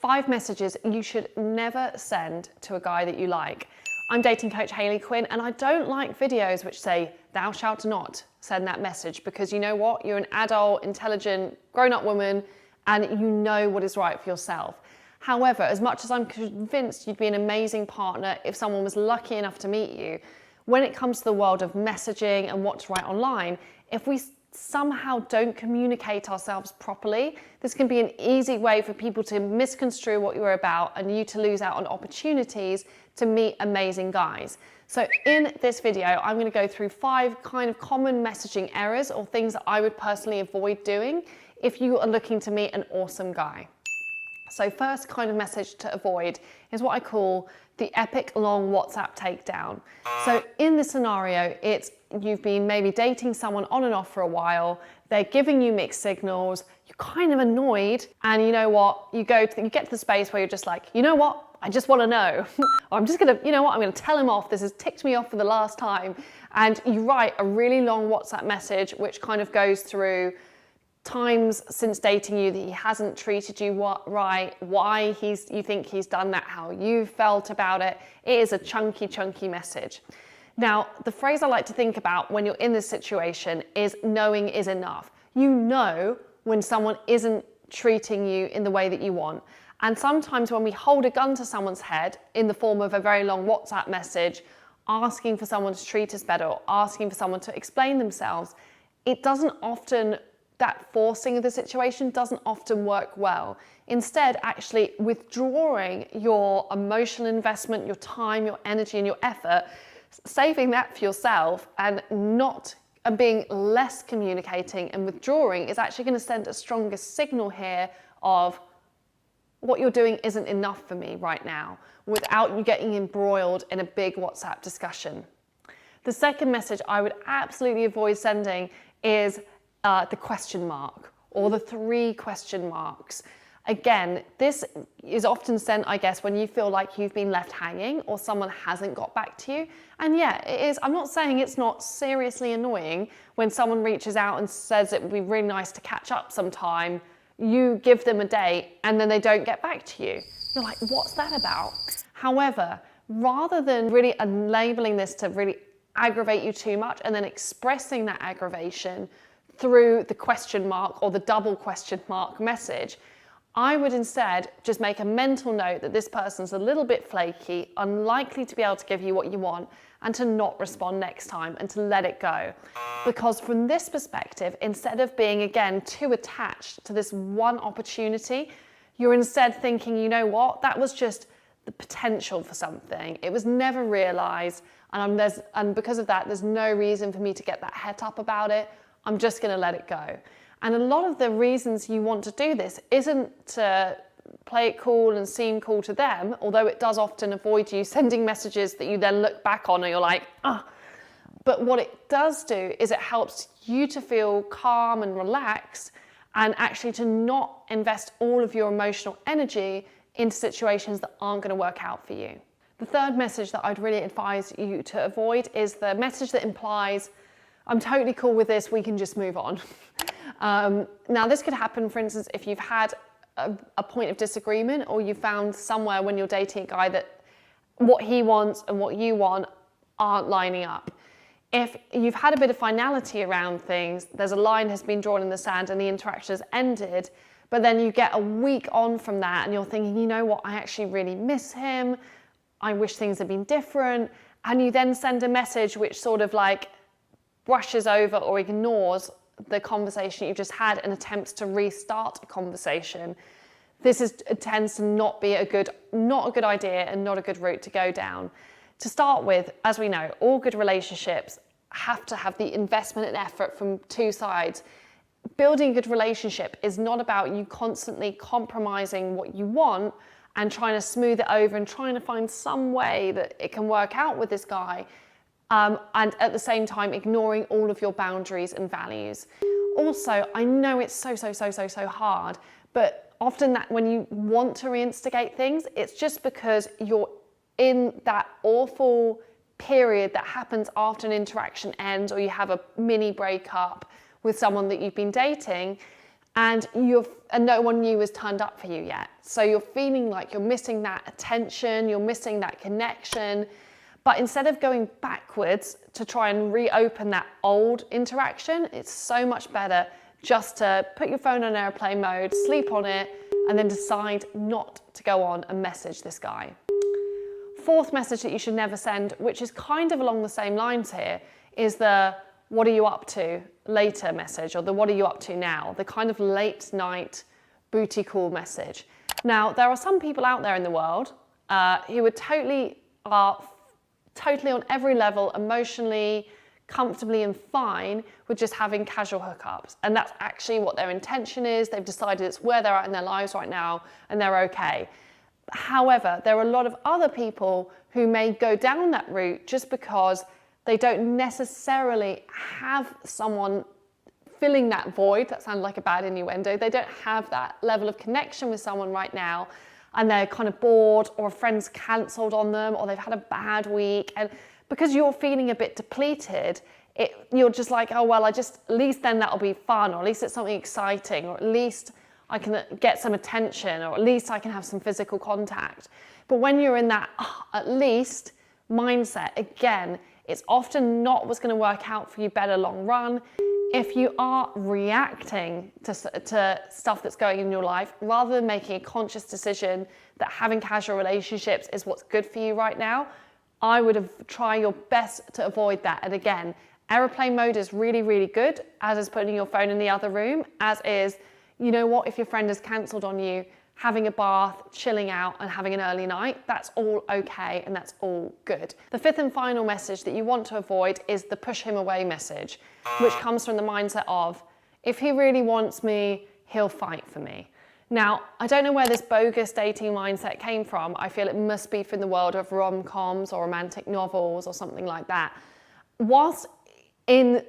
5 messages you should never send to a guy that you like. I'm dating coach Hayley Quinn, and I don't like videos which say, thou shalt not send that message, because you know what? You're an adult, intelligent, grown-up woman, and you know what is right for yourself. However, as much as I'm convinced you'd be an amazing partner if someone was lucky enough to meet you, when it comes to the world of messaging and what to write online, if we somehow don't communicate ourselves properly, this can be an easy way for people to misconstrue what you're about and you to lose out on opportunities to meet amazing guys. So in this video, I'm going to go through 5 kind of common messaging errors or things that I would personally avoid doing if you are looking to meet an awesome guy. So first kind of message to avoid is what I call the epic long WhatsApp takedown. So in this scenario, it's you've been maybe dating someone on and off for a while, they're giving you mixed signals, you're kind of annoyed, and you know what, you get to the space where you're just like, you know what, I just want to know. Or I'm just gonna, you know what, I'm gonna tell him off, this has ticked me off for the last time. And you write a really long WhatsApp message which kind of goes through times since dating you that he hasn't treated you right, why you think he's done that, how you felt about it. It is a chunky message. Now, the phrase I like to think about when you're in this situation is knowing is enough. You know when someone isn't treating you in the way that you want. And sometimes when we hold a gun to someone's head in the form of a very long WhatsApp message, asking for someone to treat us better or asking for someone to explain themselves, that forcing of the situation doesn't often work well. Instead, actually withdrawing your emotional investment, your time, your energy, and your effort, saving that for yourself and being less communicating and withdrawing is actually going to send a stronger signal here of what you're doing isn't enough for me right now, without you getting embroiled in a big WhatsApp discussion. The second message I would absolutely avoid sending is the question mark or the 3 question marks. Again, this is often sent, I guess, when you feel like you've been left hanging or someone hasn't got back to you. And yeah, it is. I'm not saying it's not seriously annoying when someone reaches out and says it would be really nice to catch up sometime. You give them a date and then they don't get back to you. You're like, what's that about? However, rather than really labeling this to really aggravate you too much and then expressing that aggravation through the question mark or the double question mark message, I would instead just make a mental note that this person's a little bit flaky, unlikely to be able to give you what you want, and to not respond next time and to let it go. Because from this perspective, instead of being, again, too attached to this one opportunity, you're instead thinking, you know what, that was just the potential for something. It was never realized, and because of that, there's no reason for me to get that het up about it. I'm just going to let it go. And a lot of the reasons you want to do this isn't to play it cool and seem cool to them, although it does often avoid you sending messages that you then look back on and you're like, ah. But what it does do is it helps you to feel calm and relaxed and actually to not invest all of your emotional energy into situations that aren't going to work out for you. The third message that I'd really advise you to avoid is the message that implies, I'm totally cool with this, we can just move on. Now this could happen, for instance, if you've had a point of disagreement or you found somewhere when you're dating a guy that what he wants and what you want aren't lining up. If you've had a bit of finality around things, there's a line has been drawn in the sand and the interaction has ended, but then you get a week on from that and you're thinking, you know what, I actually really miss him, I wish things had been different, and you then send a message which sort of like brushes over or ignores the conversation you just had and attempts to restart a conversation. Tends to not be a good idea and not a good route to go down. To start with, as we know, all good relationships have to have the investment and effort from 2 sides. Building a good relationship is not about you constantly compromising what you want and trying to smooth it over and trying to find some way that it can work out with this guy. And at the same time ignoring all of your boundaries and values. Also, I know it's so hard, but often that when you want to reinstigate things, it's just because you're in that awful period that happens after an interaction ends or you have a mini breakup with someone that you've been dating, and no one new has turned up for you yet. So you're feeling like you're missing that attention, you're missing that connection. But instead of going backwards to try and reopen that old interaction, it's so much better just to put your phone on airplane mode, sleep on it, and then decide not to go on and message this guy. Fourth message that you should never send, which is kind of along the same lines here, is the "what are you up to" later message, or the "what are you up to now," the kind of late night booty call message. Now, there are some people out there in the world who are totally on every level, emotionally, comfortably and fine with just having casual hookups. And that's actually what their intention is. They've decided it's where they're at in their lives right now and they're okay. However, there are a lot of other people who may go down that route just because they don't necessarily have someone filling that void. That sounded like a bad innuendo. They don't have that level of connection with someone right now, and they're kind of bored, or a friend's cancelled on them, or they've had a bad week. And because you're feeling a bit depleted, you're just like, oh, well, at least then that'll be fun, or at least it's something exciting, or at least I can get some attention, or at least I can have some physical contact. But when you're in that at least mindset, again, it's often not what's going to work out for you better long run. If you are reacting to stuff that's going in your life, rather than making a conscious decision that having casual relationships is what's good for you right now, I would try your best to avoid that. And again, airplane mode is really, really good, as is putting your phone in the other room, as is, you know what, if your friend has cancelled on you, having a bath, chilling out and having an early night, that's all okay and that's all good. The fifth and final message that you want to avoid is the push him away message, which comes from the mindset of, if he really wants me, he'll fight for me. Now, I don't know where this bogus dating mindset came from. I feel it must be from the world of rom-coms or romantic novels or something like that. Whilst in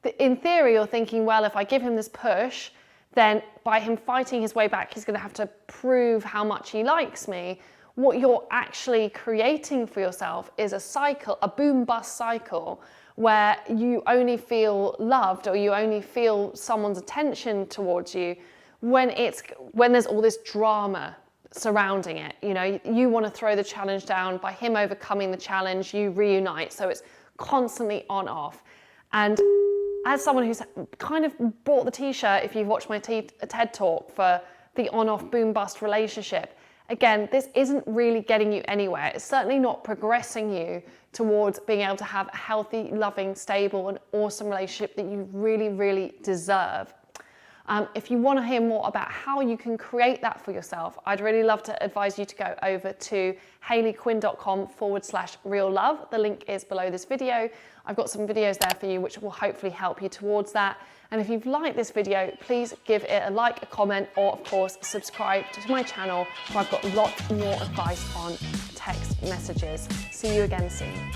theory you're thinking, well, if I give him this push, then by him fighting his way back, he's going to have to prove how much he likes me. What you're actually creating for yourself is a cycle, a boom-bust cycle, where you only feel loved, or you only feel someone's attention towards you when there's all this drama surrounding it. You know, you want to throw the challenge down. By him overcoming the challenge, you reunite. So it's constantly on-off. And as someone who's kind of bought the t-shirt, if you've watched my TED talk for the on-off boom-bust relationship, again, this isn't really getting you anywhere. It's certainly not progressing you towards being able to have a healthy, loving, stable, and awesome relationship that you really, really deserve. If you want to hear more about how you can create that for yourself, I'd really love to advise you to go over to hayleyquinn.com/real love. The link is below this video. I've got some videos there for you which will hopefully help you towards that. And if you've liked this video, please give it a like, a comment, or of course, subscribe to my channel where I've got lots more advice on text messages. See you again soon.